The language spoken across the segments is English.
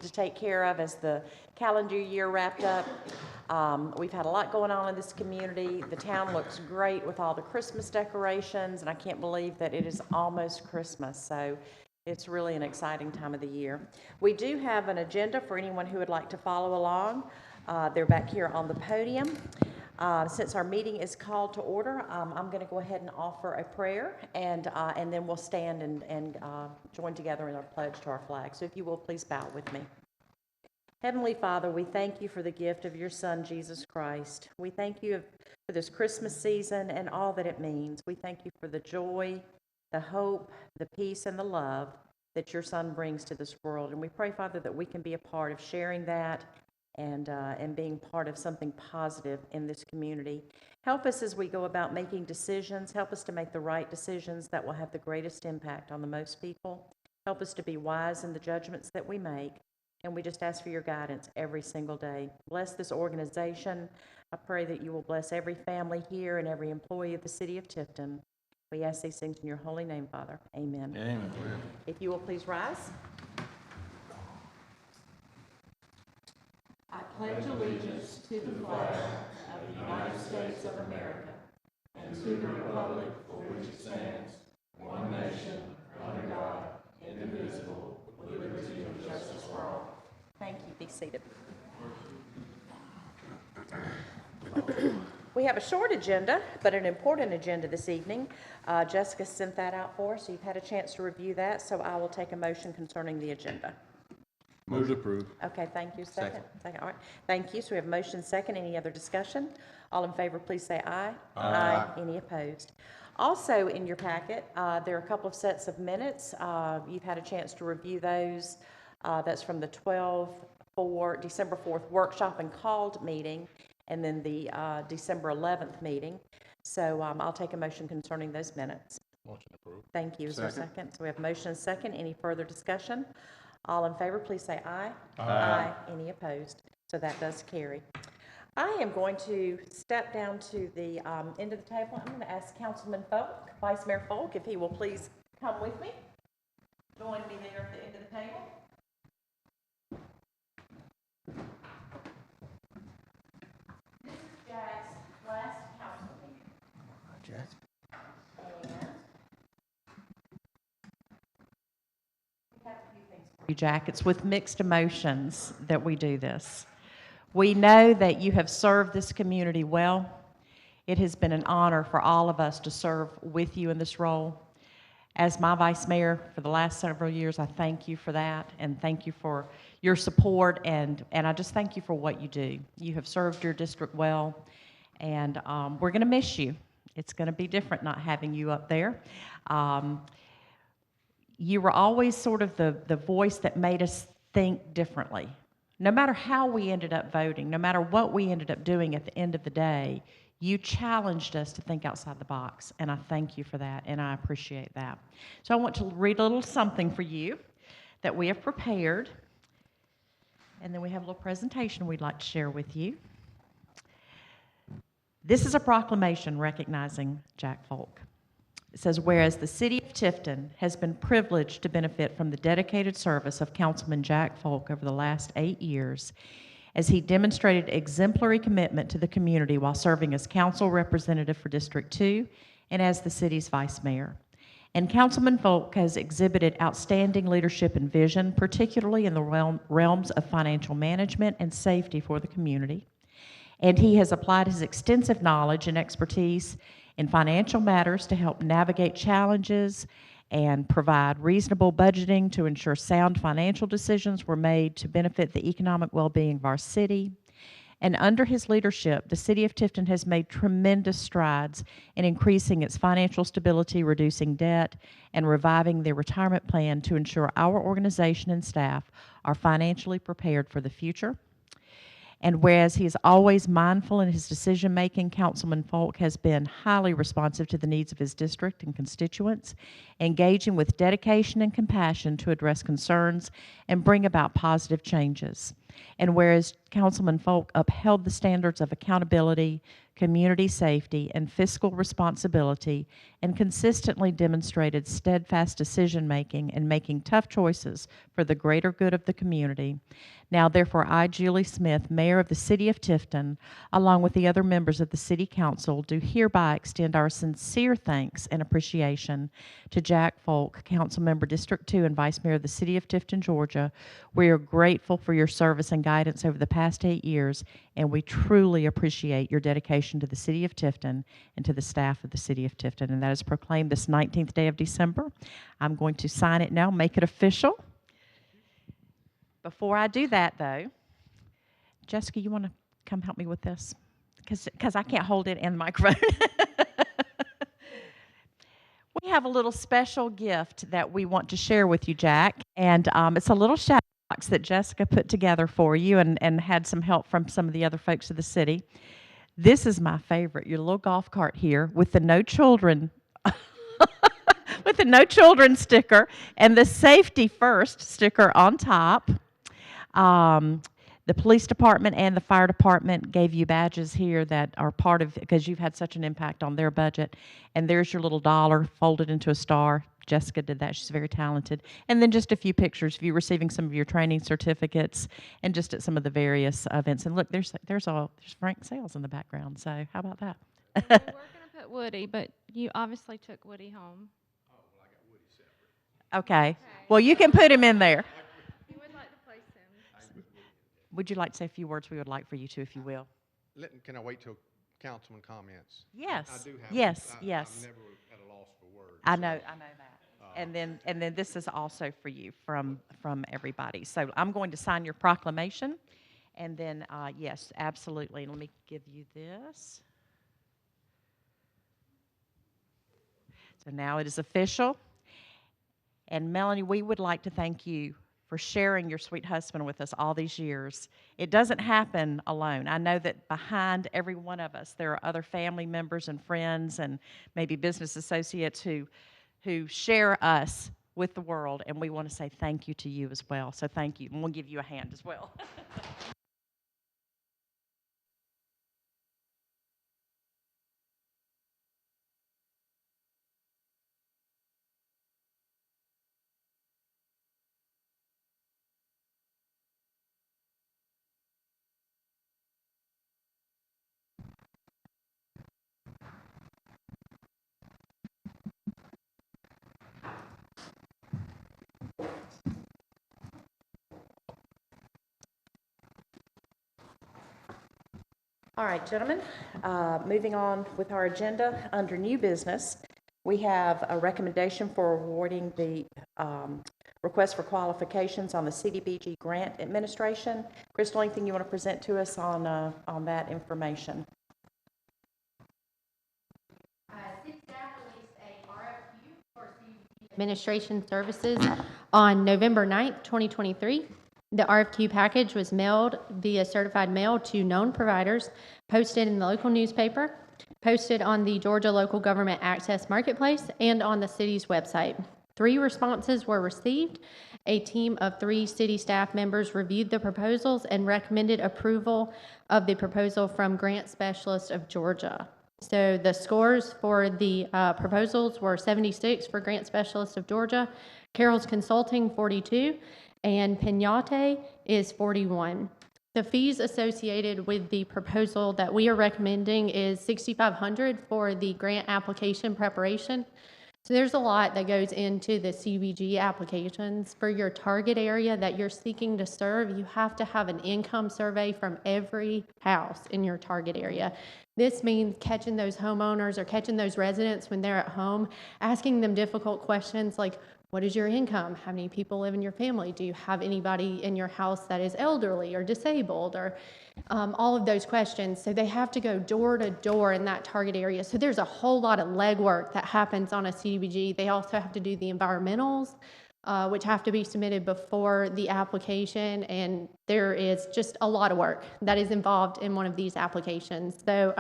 to take care of as the calendar year wrapped up. We've had a lot going on in this community. The town looks great with all the Christmas decorations, and I can't believe that it is almost Christmas. So it's really an exciting time of the year. We do have an agenda for anyone who would like to follow along. They're back here on the podium. Since our meeting is called to order, I'm going to go ahead and offer a prayer, and then we'll stand and join together in our pledge to our flag. So if you will, please bow with me. Heavenly Father, we thank you for the gift of your Son, Jesus Christ. We thank you for this Christmas season and all that it means. We thank you for the joy, the hope, the peace, and the love that your Son brings to this world. And we pray, Father, that we can be a part of sharing that and being part of something positive in this community. Help us as we go about making decisions. Help us to make the right decisions that will have the greatest impact on the most people. Help us to be wise in the judgments that we make. And we just ask for your guidance every single day. Bless this organization. I pray that you will bless every family here and every employee of the city of Tifton. We ask these things in your holy name, Father. Amen. Amen. If you will please rise. I pledge allegiance to the flag of the United States of America and to the republic for which it stands, one nation, under God, indivisible, with liberty and justice for all. Thank you. Be seated. We have a short agenda, but an important agenda this evening. Jessica sent that out for us, so you've had a chance to review that, so I will take a motion concerning the agenda. Move to approve. Okay, thank you. Second. All right. Thank you. So we have motion second. Any other discussion? All in favor, please say aye. Aye. Any opposed? Also in your packet, there are a couple of sets of minutes. You've had a chance to review those. That's from the December 4th workshop and called meeting, and then the December 11th meeting. So I'll take a motion concerning those minutes. Motion approved. Thank you. Is there a second? So we have motion second. Any further discussion? All in favor, please say aye. Aye. Any opposed? So that does carry. I am going to step down to the end of the table. I'm going to ask Councilman Folk, Vice Mayor Folk, if he will please come with me. Join me there at the end of the table. This is Jack's last council meeting. Jack. Jack, it's with mixed emotions that we do this. We know that you have served this community well. It has been an honor for all of us to serve with you in this role. As my vice mayor for the last several years, I thank you for that, and thank you for your support, and I just thank you for what you do. You have served your district well, and we're going to miss you. It's going to be different not having you up there. You were always sort of the voice that made us think differently. No matter how we ended up voting, no matter what we ended up doing at the end of the day, you challenged us to think outside the box, and I thank you for that, and I appreciate that. So I want to read a little something for you that we have prepared, and then we have a little presentation we'd like to share with you. This is a proclamation recognizing Jack Folk. It says, whereas the city of Tifton has been privileged to benefit from the dedicated service of Councilman Jack Folk over the last 8 years, as he demonstrated exemplary commitment to the community while serving as council representative for District 2 and as the city's vice mayor. And Councilman Folk has exhibited outstanding leadership and vision, particularly in the realms of financial management and safety for the community. And he has applied his extensive knowledge and expertise in financial matters to help navigate challenges and provide reasonable budgeting to ensure sound financial decisions were made to benefit the economic well-being of our city. And under his leadership, the city of Tifton has made tremendous strides in increasing its financial stability, reducing debt, and reviving the retirement plan to ensure our organization and staff are financially prepared for the future. And whereas he is always mindful in his decision-making, Councilman Folk has been highly responsive to the needs of his district and constituents, engaging with dedication and compassion to address concerns and bring about positive changes. And whereas Councilman Folk upheld the standards of accountability, community safety, and fiscal responsibility, and consistently demonstrated steadfast decision-making and making tough choices for the greater good of the community. Now therefore, I, Julie Smith, Mayor of the City of Tifton, along with the other members of the City Council, do hereby extend our sincere thanks and appreciation to Jack Folk, Councilmember District 2 and Vice Mayor of the City of Tifton, Georgia. We are grateful for your service and guidance over the past 8 years, and we truly appreciate your dedication to the City of Tifton and to the staff of the City of Tifton. And that is proclaimed this 19th day of December. I'm going to sign it now, make it official. Before I do that, though, Jessica, you want to come help me with this? Because I can't hold it in the microphone. We have a little special gift that we want to share with you, Jack, and it's a little shadow box that Jessica put together for you and had some help from some of the other folks of the city. This is my favorite, your little golf cart here with the no children with the no children sticker and the safety first sticker on top. The police department and the fire department gave you badges here that are part of, because you've had such an impact on their budget. And there's your little dollar folded into a star. Jessica did that. She's very talented. And then just a few pictures of you receiving some of your training certificates and just at some of the various events. And look, there's Frank Sales in the background. So how about that? We were going to put Woody, but you obviously took Woody home. Okay. Well, you can put him in there. You would like to place him. Would you like to say a few words? We would like for you to, if you will. Can I wait till councilman comments? Yes. I do have. Yes. I'm yes. never at a loss for words. I know that. And then this is also for you from everybody. So I'm going to sign your proclamation, and then yes, absolutely. Let me give you this. So now it is official. And Melanie, we would like to thank you for sharing your sweet husband with us all these years. It doesn't happen alone. I know that behind every one of us, there are other family members and friends and maybe business associates who share us with the world, and we want to say thank you to you as well. So thank you, and we'll give you a hand as well. All right, gentlemen, moving on with our agenda, under new business, we have a recommendation for awarding the request for qualifications on the CDBG grant administration. Crystal, anything you want to present to us on that information? City staff released a RFQ for CDBG administration services on November 9th, 2023. The RFQ package was mailed via certified mail to known providers, posted in the local newspaper, posted on the Georgia Local Government Access Marketplace, and on the city's website. 3 responses were received. A team of 3 city staff members reviewed the proposals and recommended approval of the proposal from Grant Specialist of Georgia. So the scores for the proposals were 76 for Grant Specialist of Georgia, Carroll's Consulting 42, and Pinate is 41. The fees associated with the proposal that we are recommending is $6,500 for the grant application preparation. So there's a lot that goes into the CDBG applications. For your target area that you're seeking to serve, you have to have an income survey from every house in your target area. This means catching those homeowners or catching those residents when they're at home, asking them difficult questions like, what is your income? How many people live in your family? Do you have anybody in your house that is elderly or disabled, or all of those questions? So they have to go door to door in that target area. So there's a whole lot of legwork that happens on a CDBG. They also have to do the environmentals, which have to be submitted before the application, and there is just a lot of work that is involved in one of these applications. So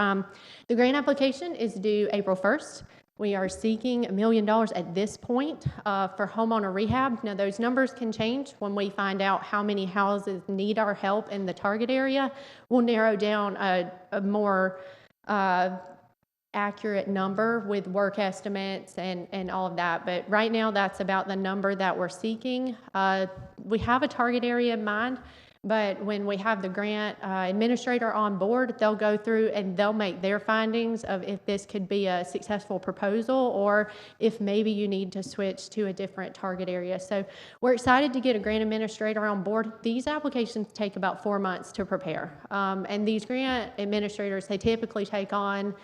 the grant application is due April 1st. We are seeking $1 million at this point for homeowner rehab. Now, those numbers can change when we find out how many houses need our help in the target area. We'll narrow down a more accurate number with work estimates and all of that. But right now, that's about the number that we're seeking. We have a target area in mind, but when we have the grant administrator on board, they'll go through and they'll make their findings of if this could be a successful proposal or if maybe you need to switch to a different target area. So we're excited to get a grant administrator on board. These applications take about 4 months to prepare. And these grant administrators, they typically take on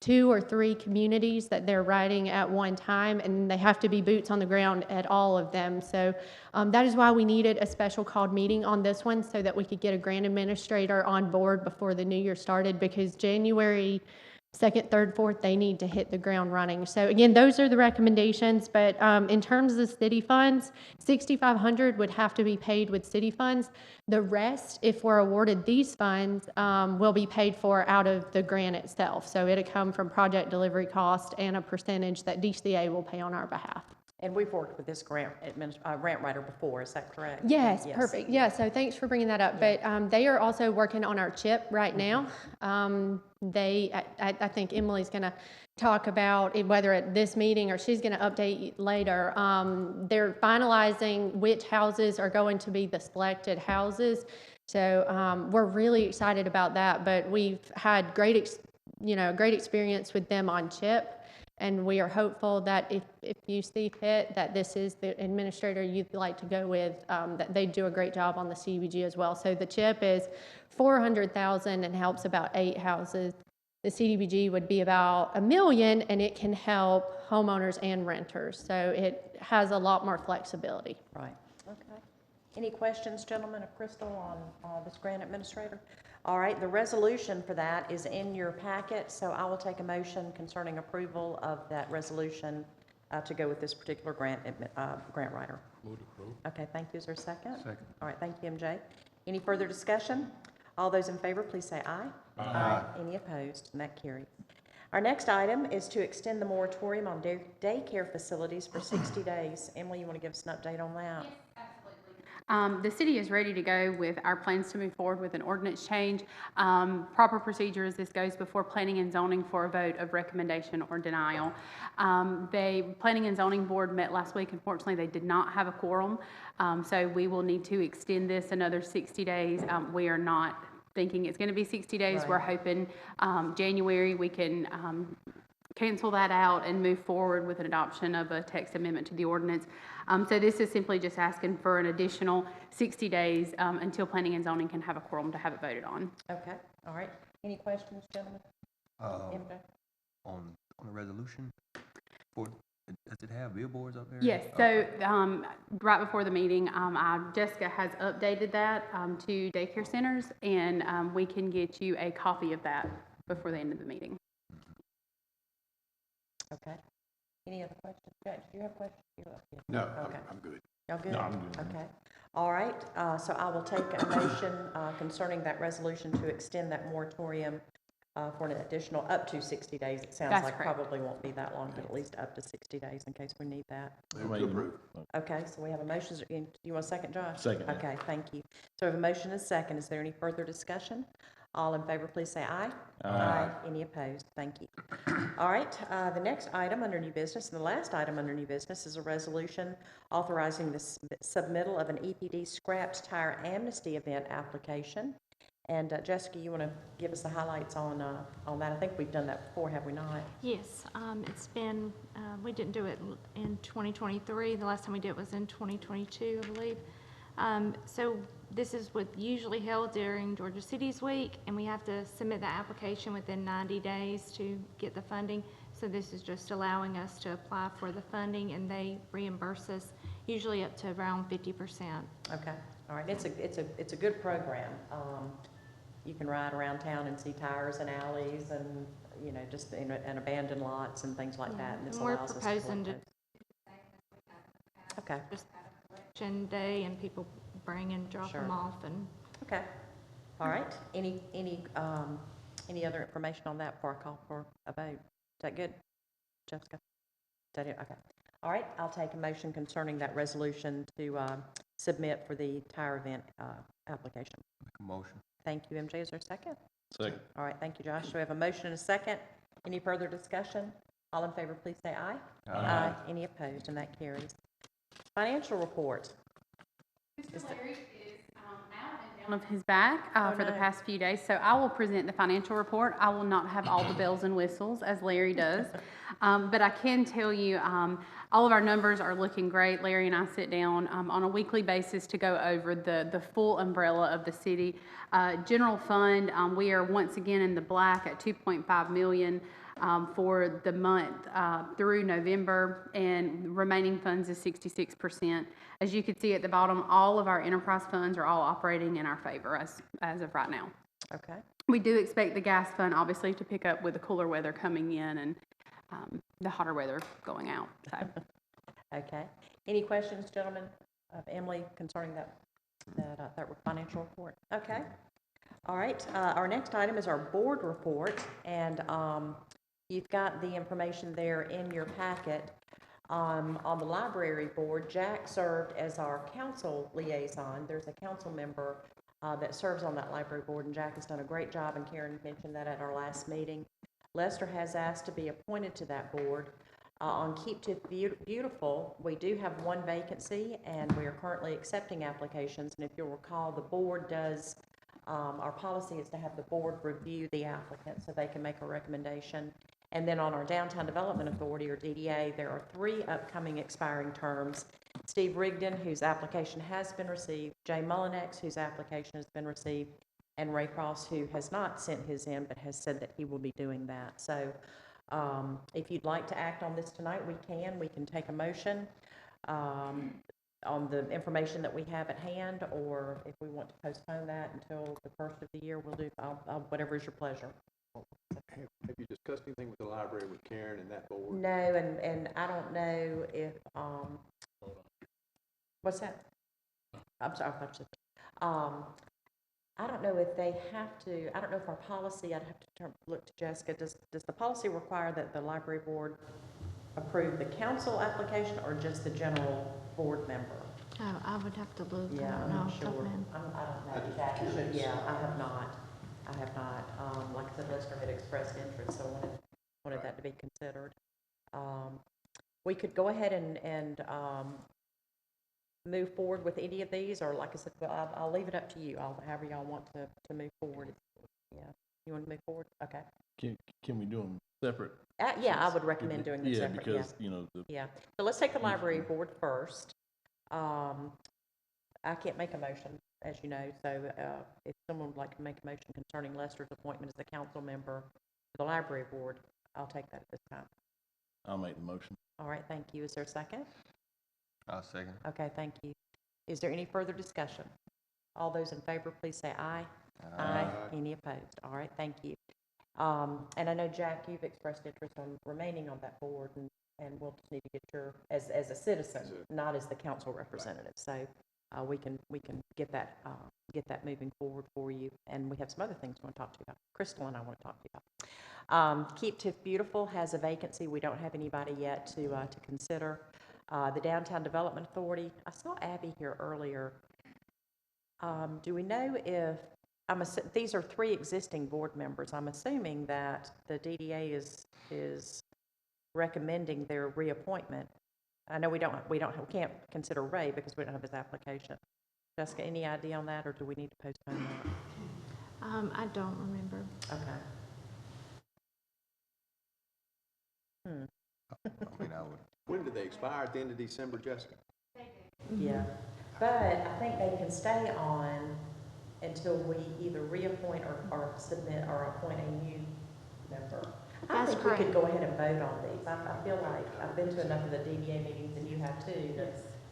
2 or 3 communities that they're writing at one time, and they have to be boots on the ground at all of them. So that is why we needed a special called meeting on this one so that we could get a grant administrator on board before the new year started, because January 2nd, 3rd, 4th, they need to hit the ground running. So again, those are the recommendations, but in terms of the city funds, $6,500 would have to be paid with city funds. The rest, if we're awarded these funds, will be paid for out of the grant itself. So it'll come from project delivery cost and a percentage that DCA will pay on our behalf. And we've worked with this grant writer before, is that correct? Yes, perfect. Yeah, so thanks for bringing that up. But they are also working on our chip right now. I think Emily's going to talk about it, whether at this meeting or she's going to update later. They're finalizing which houses are going to be the selected houses. So we're really excited about that. But we've had great experience with them on chip. And we are hopeful that if you see fit that this is the administrator you'd like to go with, that they do a great job on the CDBG as well. So the CHIP is $400,000 and helps about 8 houses. The CDBG would be about $1 million, and it can help homeowners and renters. So it has a lot more flexibility. Right, okay. Any questions, gentlemen, of Crystal on this grant administrator? All right, the resolution for that is in your packet, so I will take a motion concerning approval of that resolution to go with this particular grant writer. Move to approve. Okay, thank you. Is there a second? Second. All right, thank you, MJ. Any further discussion? All those in favor, please say aye. Aye. Any opposed? And that carries. Our next item is to extend the moratorium on daycare facilities for 60 days. Emily, you want to give us an update on that? The city is ready to go with our plans to move forward with an ordinance change. Proper procedures, this goes before Planning and Zoning for a vote of recommendation or denial. The Planning and Zoning Board met last week. Unfortunately, they did not have a quorum, so we will need to extend this another 60 days. We are not thinking it's going to be 60 days. Right. We're hoping January we can cancel that out and move forward with an adoption of a text amendment to the ordinance. So this is simply just asking for an additional 60 days until Planning and Zoning can have a quorum to have it voted on. Okay, all right. Any questions, gentlemen? MJ? On the resolution, does it have billboards up there? Yes, so right before the meeting, Jessica has updated that to daycare centers, and we can get you a copy of that before the end of the meeting. Okay. Any other questions? Judge, do you have questions? No, Okay. I'm good. Y'all good? No, I'm good. Okay. All right, so I will take a motion concerning that resolution to extend that moratorium for an additional up to 60 days. It sounds That's like correct. probably won't be that long, but at least up to 60 days in case we need that. Move to approve. Okay, so we have a motion. Do you want a second, Josh? Second, yeah. Okay, thank you. So we have a motion and a second. Is there any further discussion? All in favor, please say aye. Aye. Any opposed? Thank you. All right, the next item under new business, and the last item under new business, is a resolution authorizing the submittal of an EPD scrapped tire amnesty event application. And Jessica, you want to give us the highlights on that? I think we've done that before, have we not? Yes, it's been, we didn't do it in 2023. The last time we did it was in 2022, I believe. So this is what usually held during Georgia Cities Week, and we have to submit the application within 90 days to get the funding. So this is just allowing us to apply for the funding, and they reimburse us usually up to around 50%. Okay, all right. It's a good program. You can ride around town and see tires and alleys and, you know, just and abandoned lots and things like that. And this And we're allows us to proposing collect those. Okay, Just election day, and people bring and drop Sure. them off, and okay. All right. Any other information on that before I call for a vote? Is that good? Jessica? Is that it? Okay. All right, I'll take a motion concerning that resolution to submit for the tire event application. Make a motion. Thank you, MJ. Is there a second? Second. All right, thank you, Josh. So we have a motion and a second. Any further discussion? All in favor, please say aye. Aye. Any opposed? And that carries. Financial report. Mr. Larry is out and down of his back for the no. past few days, so I will present the financial report. I will not have all the bells and whistles as Larry does, but I can tell you all of our numbers are looking great. Larry and I sit down on a weekly basis to go over the full umbrella of the city. General fund, we are once again in the black at 2.5 million. For the month through November, and remaining funds is 66%. As you can see at the bottom, all of our enterprise funds are all operating in our favor as of right now. Okay. We do expect the gas fund obviously to pick up with the cooler weather coming in and the hotter weather going out. So. Okay. Any questions, gentlemen, of Emily concerning that financial report? Okay. All right. Our next item is our board report, and you've got the information there in your packet. On the library board, Jack served as our council liaison. There's a council member that serves on that library board, and Jack has done a great job, and Karen mentioned that at our last meeting. Lester has asked to be appointed to that board. On Keep Tiff Beautiful, we do have one vacancy, and we are currently accepting applications. And if you'll recall, the board does, our policy is to have the board review the applicant so they can make a recommendation. And then on our Downtown Development Authority, or DDA, there are 3 upcoming expiring terms. Steve Rigdon, whose application has been received, Jay Mullinex, whose application has been received, and Ray Cross, who has not sent his in, but has said that he will be doing that. So if you'd like to act on this tonight, we can take a motion on the information that we have at hand, or if we want to postpone that until the first of the year, we'll do, whatever is your pleasure. Have you discussed anything with the library, with Karen and that board? No, and I don't know if, what's that? I'm sorry, I thought you said, I don't know if they have to, I don't know if our policy, I'd have to look to Jessica, does the policy require that the library board approve the council application or just the general board member? Oh, I would have to look. I Yeah, don't I'm know not off the top sure. of my head. I don't I know. just Jack should, curious. yeah, I have not. Like I said, Lester had expressed interest, so I wanted that to be considered. We could go ahead and move forward with any of these, or like I said, well, I'll leave it up to you, however y'all want to move forward. Yeah, you want to move forward? Okay. Can we do them separate? Yeah, I would recommend doing them separate, yeah. Because, you know, Yeah, so let's take the library board first. I can't make a motion, as you know, so if someone would like to make a motion concerning Lester's appointment as a council member to the library board, I'll take that at this time. I'll make the motion. All right, thank you. Is there a second? I'll second. Okay, thank you. Is there any further discussion? All those in favor, please say aye. Aye. Any opposed? All right, thank you. And I know, Jack, you've expressed interest on remaining on that board, and we'll just need to get your, as a citizen, not as the council representative. So we can get that moving forward for you. And we have some other things we want to talk to you about. Crystal and I want to talk to you about. Keep Tiff Beautiful has a vacancy. We don't have anybody yet to consider. The Downtown Development Authority, I saw Abby here earlier. Do we know if, these are 3 existing board members. I'm assuming that the DDA is recommending their reappointment. I know we can't consider Ray because we don't have his application. Jessica, any idea on that, or do we need to postpone that? I don't remember. Okay. I mean, I would. When do they expire? At the end of December, Jessica? Yeah, but I think they can stay on until we either reappoint or submit or appoint a new member. I That's think we could correct. go ahead and vote on these. I feel like I've been to enough of the DDA meetings, and you have too,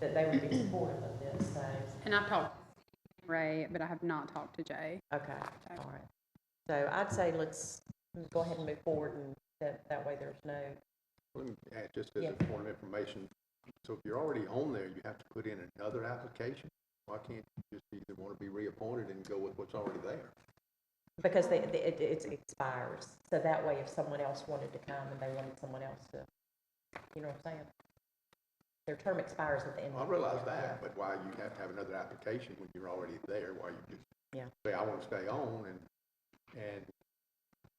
that they would be supportive of this, so, And I've talked to Ray, but I have not talked to Jay. okay, all right. So I'd say let's go ahead and move forward, and that way there's no, Let me add, just as Yeah. a point of information, so if you're already on there, you have to put in another application? Why can't you just either want to be reappointed and go with what's already there? because it expires. So that way, if someone else wanted to come and they wanted someone else to You know what I'm saying? Their term expires at the end I of the year. realize that, but why you have to have another application when you're already there, why you just Yeah. say, I want to stay on, and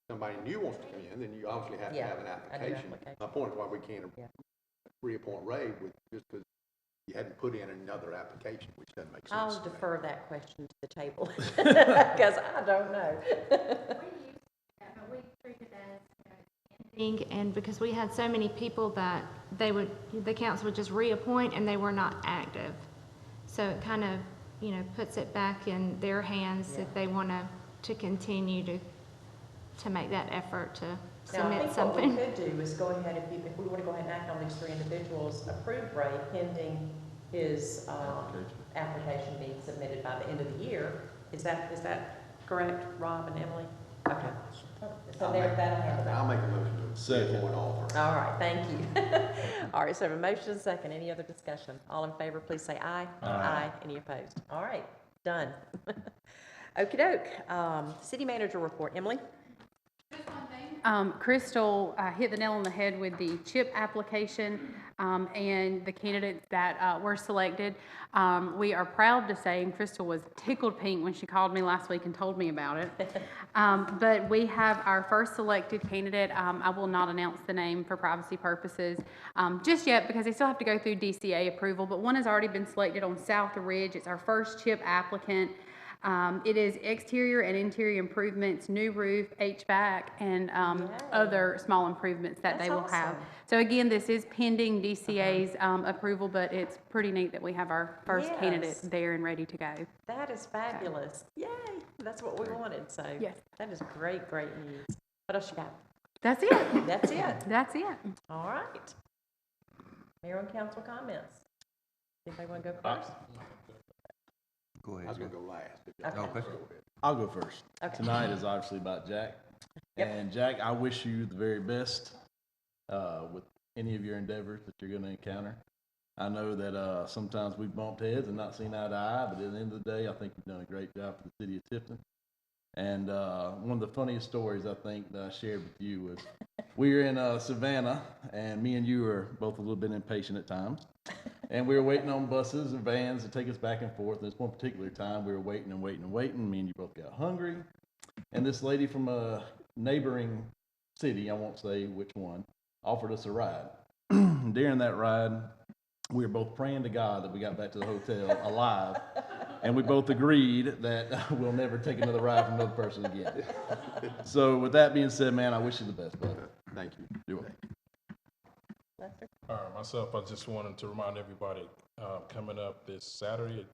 somebody new wants to come in, then you obviously have to Yeah, have an a new application. application. My point is why we can't Yeah. reappoint Ray with, just because you hadn't put in another application, which doesn't make sense. I'll to me. defer that question to the table, because I don't know. And because we had so many people that the council would just reappoint and they were not active. So it kind of, puts it back in their hands if they want to continue to make that effort to Now, I submit think something. what we could do is go ahead, if we want to go ahead and act on these three individuals, approve Ray pending his application being submitted by the end of the year. Is that correct, Rob and Emily? Okay. So that'll handle that. I'll make a motion to Second. reappoint all three. All right, thank you. All right, so I have a motion and a second. Any other discussion? All in favor, please say aye. Aye. Any opposed? All right, done. Okey-doke. City manager report. Emily? Crystal hit the nail on the head with the CHIP application and the candidates that were selected. We are proud to say, and Crystal was tickled pink when she called me last week and told me about it. But we have our first selected candidate. I will not announce the name for privacy purposes just yet because they still have to go through DCA approval. But one has already been selected on South Ridge. It's our first CHIP applicant. It is exterior and interior improvements, new roof, HVAC, and other small improvements that they That's will have. awesome. So again, this is pending DCA's approval, but it's pretty neat that we have our first candidate Yes. there and ready to go. That is fabulous. Yay, that's what we wanted, so. Yes. That is great, great news. What else you got? That's it. That's it. That's it. All right. Mayor and council comments. Anybody want to go first? Go I ahead. was gonna Joe. go last. if y'all Okay. want to Okay. go ahead. I'll go first. Okay. Tonight is obviously about Jack. Yep. And Jack, I wish you the very best with any of your endeavors that you're going to encounter. I know that sometimes we've bumped heads and not seen eye to eye, but at the end of the day, I think you've done a great job for the city of Tifton. And one of the funniest stories I think that I shared with you was we were in Savannah, and me and you were both a little bit impatient at times. And we were waiting on buses and vans to take us back and forth. And this one particular time, we were waiting and waiting and waiting. Me and you both got hungry. And this lady from a neighboring city, I won't say which one, offered us a ride. During that ride, we were both praying to God that we got back to the hotel alive. And we both agreed that we'll never take another ride from another person again. So with that being said, man, I wish you the best, brother. Thank you. You're welcome. Myself, I just wanted to remind everybody, coming up this Saturday,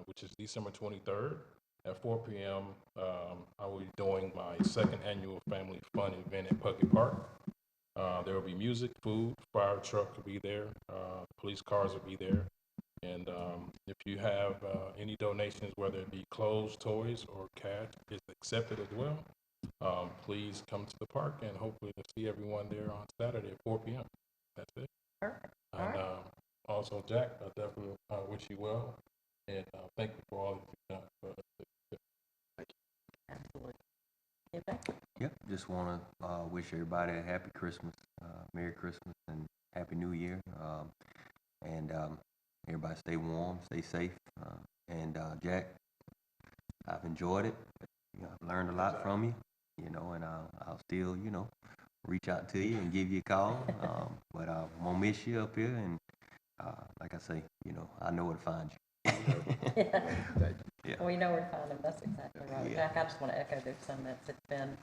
which is December 23rd at 4 p.m., I will be doing my second annual Family Fun event at Puckett Park. There will be music, food, fire truck will be there, police cars will be there. And if you have any donations, whether it be clothes, toys, or cash, is accepted as well. Please come to the park and hopefully to see everyone there on Saturday at 4 p.m. That's it. Perfect. All And right. also, Jack, I definitely wish you well, and thank you for all that you've done for us. Absolutely. Okay. Yep, just want to wish everybody a happy Christmas, Merry Christmas, and Happy New Year. And everybody stay warm, stay safe. And Jack, I've enjoyed it. I've learned a lot from you, and I'll still, reach out to you and give you a call. But I'm going to miss you up here. And like I say, I know where to find you. Yeah. We know where to find them. That's exactly right. Yeah. Jack, I just want to echo those sentiments. It's been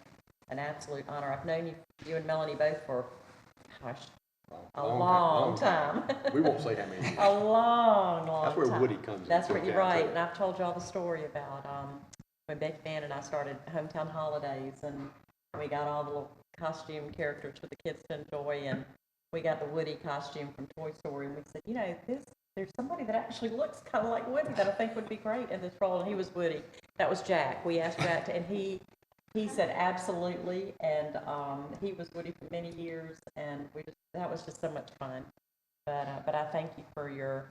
an absolute honor. I've known you and Melanie both for, gosh, a long time. We won't say how many years. A long time. That's where Woody comes in. That's where you're right. too. And I've told you all the story about when Becky Van and I started Hometown Holidays, and we got all the little costume characters for the kids to enjoy, and we got the Woody costume from Toy Story, and we said, there's somebody that actually looks kind of like Woody that I think would be great in this role, and he was Woody. That was Jack. We asked Jack and he said absolutely, and he was Woody for many years, and that was just so much fun. But I thank you for your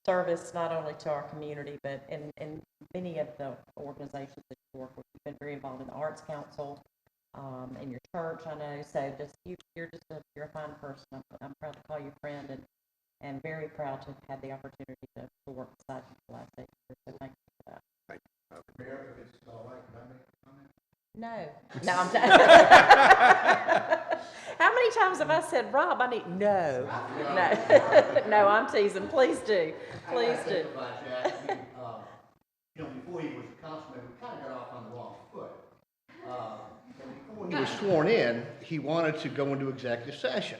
service, not only to our community, but in many of the organizations that you work with. You've been very involved in the Arts Council, in your church, I know. So just, you're a fine person. I'm proud to call you friend and very proud to have had the opportunity to work beside you for the last 8 years. So thank you for that. Thank you. Mayor, if it's all right, can I make a comment? No. No, I'm How many times have I said, Rob, I need, no, no. No, I'm teasing. Please do. Please do. About that. I mean, you know, before he was a councilman, we kind of got off on the wrong foot. Before he was sworn in, he wanted to go into executive session.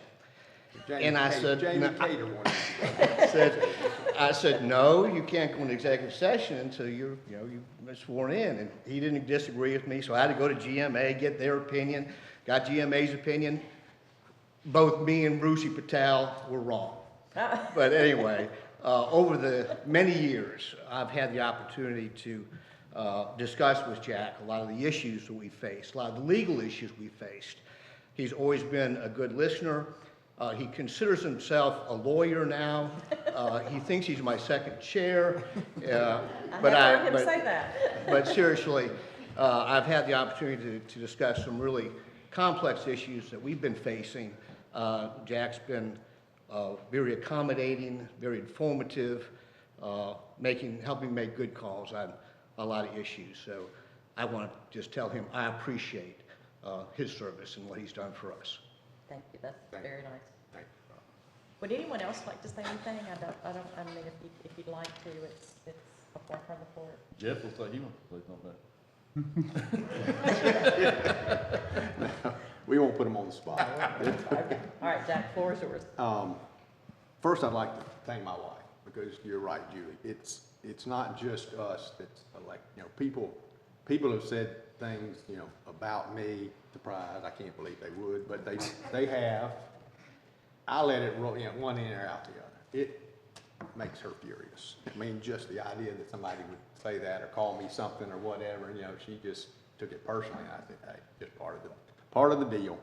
And I said, Jamie no, Cater wanted I said, no, you can't go into executive session until you're sworn in. And he didn't disagree with me, so I had to go to GMA, get their opinion, got GMA's opinion. Both me and Brucey Patel were wrong. But anyway, over the many years, I've had the opportunity to discuss with Jack a lot of the issues that we faced, a lot of the legal issues we faced. He's always been a good listener. He considers himself a lawyer now. He thinks he's my second chair. But I heard him say that. But seriously, I've had the opportunity to discuss some really complex issues that we've been facing. Jack's been very accommodating, very informative, helping make good calls on a lot of issues. So I want to just tell him I appreciate his service and what he's done for us. Thank you. That's very nice. Thank Would anyone else like to say anything? I mean, if you'd like to, it's before I turn the floor. Jeff looks like he wants to say something. We won't put him on the spot. Okay. All right, Jack, floor is yours. First, I'd like to thank my wife, because you're right, Julie. It's not just us that's like, people have said things, about me, surprised, I can't believe they would, but they have. I let it roll, one in or out the other. It makes her furious. I mean, just the idea that somebody would say that or call me something or whatever, and, she just took it personally. I said, hey, just part of the deal.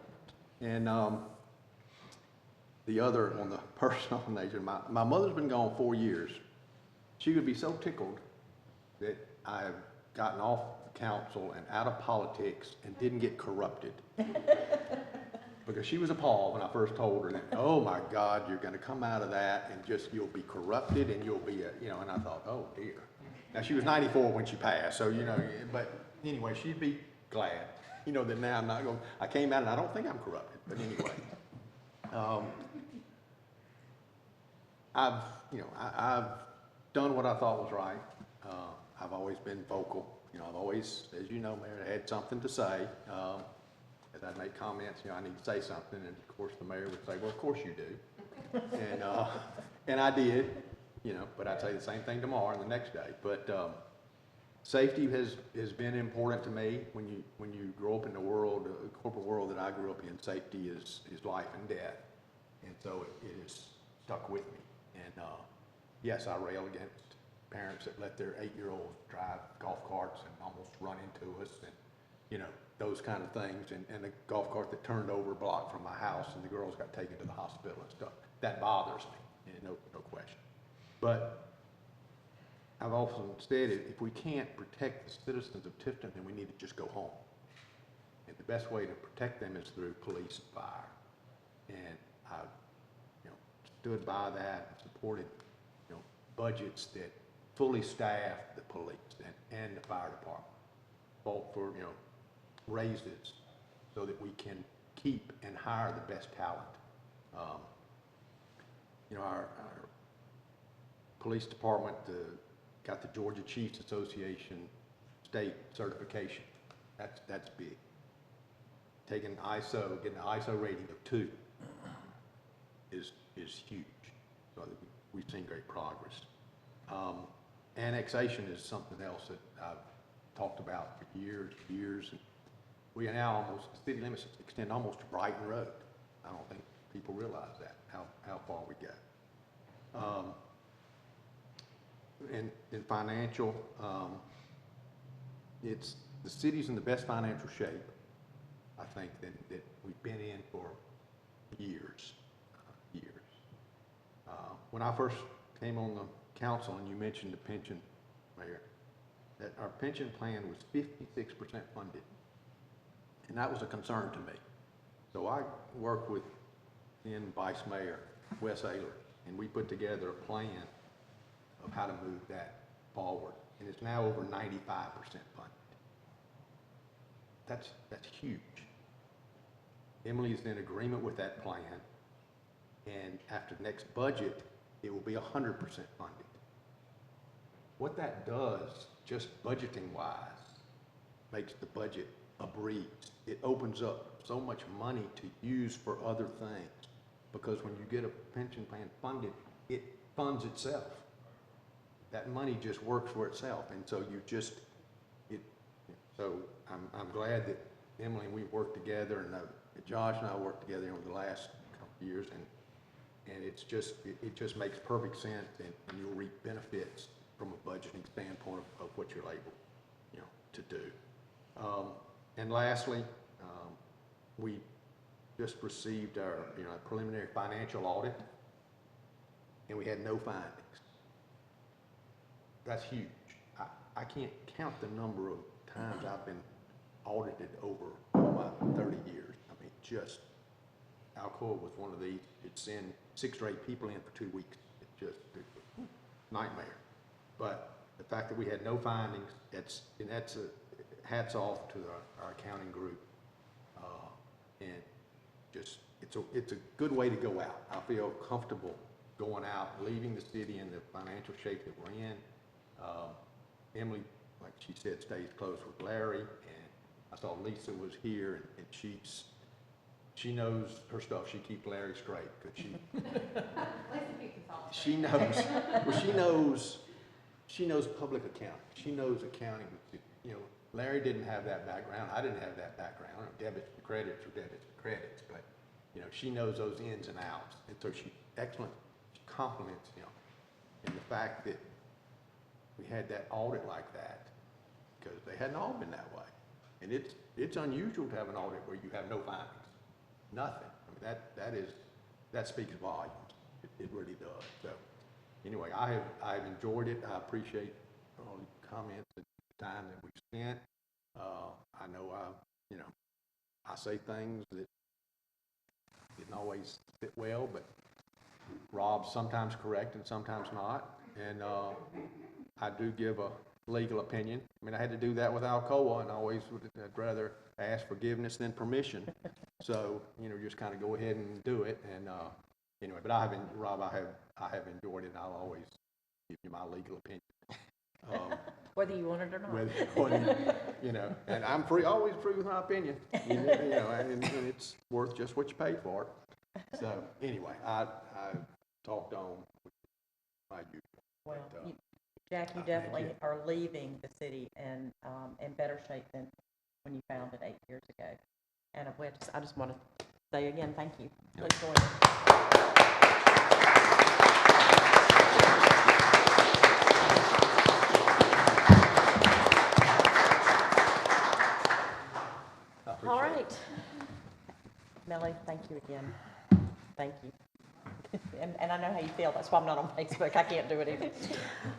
And the other, on the personal nature, my mother's been gone 4 years. She would be so tickled that I've gotten off the council and out of politics and didn't get corrupted. Because she was appalled when I first told her that, oh my God, you're gonna come out of that and you'll be corrupted and you'll be and I thought, oh dear. Now, she was 94 when she passed, so, but anyway, she'd be glad, that now I'm not going, I came out and I don't think I'm corrupted, but anyway. I've done what I thought was right. I've always been vocal. I've always, as you know, Mayor, had something to say. As I'd make comments, I need to say something, and of course the mayor would say, well, of course you do. And I did, but I'd say the same thing tomorrow and the next day. But safety has been important to me. When you grow up in the world, the corporate world that I grew up in, safety is life and death. And so it has stuck with me. And yes, I rail against parents that let their 8-year-olds drive golf carts and almost run into us, and those kind of things, and the golf cart that turned over a block from my house and the girls got taken to the hospital and stuff. That bothers me, no question. But I've often stated, if we can't protect the citizens of Tifton, then we need to just go home. And the best way to protect them is through police and fire. And I've stood by that and supported budgets that fully staff the police and the fire department, fought for raises so that we can keep and hire the best talent. Our police department got the Georgia Chiefs Association state certification. That's big. Getting an ISO rating of 2 is huge. So we've seen great progress. Annexation is something else that I've talked about for years. And we are now the city limits extend almost to Brighton Road. I don't think people realize that, how far we go. In financial, the city's in the best financial shape, I think, that we've been in for years. When I first came on the council, and you mentioned the pension, Mayor, that our pension plan was 56% funded. And that was a concern to me. So I worked with then Vice Mayor Wes Ayler, and we put together a plan of how to move that forward. And it's now over 95% funded. That's huge. Emily's in agreement with that plan, and after the next budget, it will be 100% funded. What that does, just budgeting wise, makes the budget a breeze. It opens up so much money to use for other things, because when you get a pension plan funded, it funds itself. That money just works for itself, and so so I'm glad that Emily and we worked together, and Josh and I worked together over the last couple of years, and it just makes perfect sense, and you'll reap benefits from a budgeting standpoint of what you're able, to do. And lastly, we just received our, preliminary financial audit, and we had no findings. That's huge. I can't count the number of times I've been audited over all my 30 years. I mean, just, Alcoa was one of these. It'd send 6 or 8 people in for 2 weeks. It's just a nightmare. But the fact that we had no findings, that's hats off to our accounting group. And just, it's a good way to go out. I feel comfortable going out, leaving the city in the financial shape that we're in. Emily, like she said, stays close with Larry, and I saw Lisa was here, and she knows her stuff. She keeps Larry straight, because she knows public accounting. She knows accounting. Larry didn't have that background. I didn't have that background. Debits and credits or debits and credits, but she knows those ins and outs, and so she's excellent. She compliments and the fact that we had that audit like that, because they hadn't all been that way, and it's unusual to have an audit where you have no findings, nothing. I mean, that speaks volumes. It really does. So anyway, I've enjoyed it. I appreciate all the comments and the time that we've spent. I know I say things that didn't always fit well, but Rob's sometimes correct and sometimes not. And I do give a legal opinion. I mean, I had to do that with Alcoa, and I always I'd rather ask forgiveness than permission. So, just kind of go ahead and do it. And anyway, but Rob, I have enjoyed it, and I'll always give you my legal opinion. Whether you want it or not. And I'm always free with my opinion, and it's worth just what you pay for it. So anyway, I talked on my usual. Well, Jack, you definitely are leaving the city in better shape than when you found it 8 years ago. And I just want to say again, thank you. Please join us. All right. Melly, thank you again. Thank you. And I know how you feel. That's why I'm not on Facebook. I can't do it either.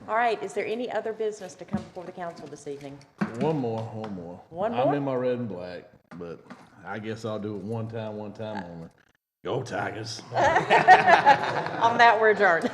All right. Is there any other business to come before the council this evening? One more. One I'm more? in my red and black, but I guess I'll do it one time only. Go Tigers. On that, we're adjourned.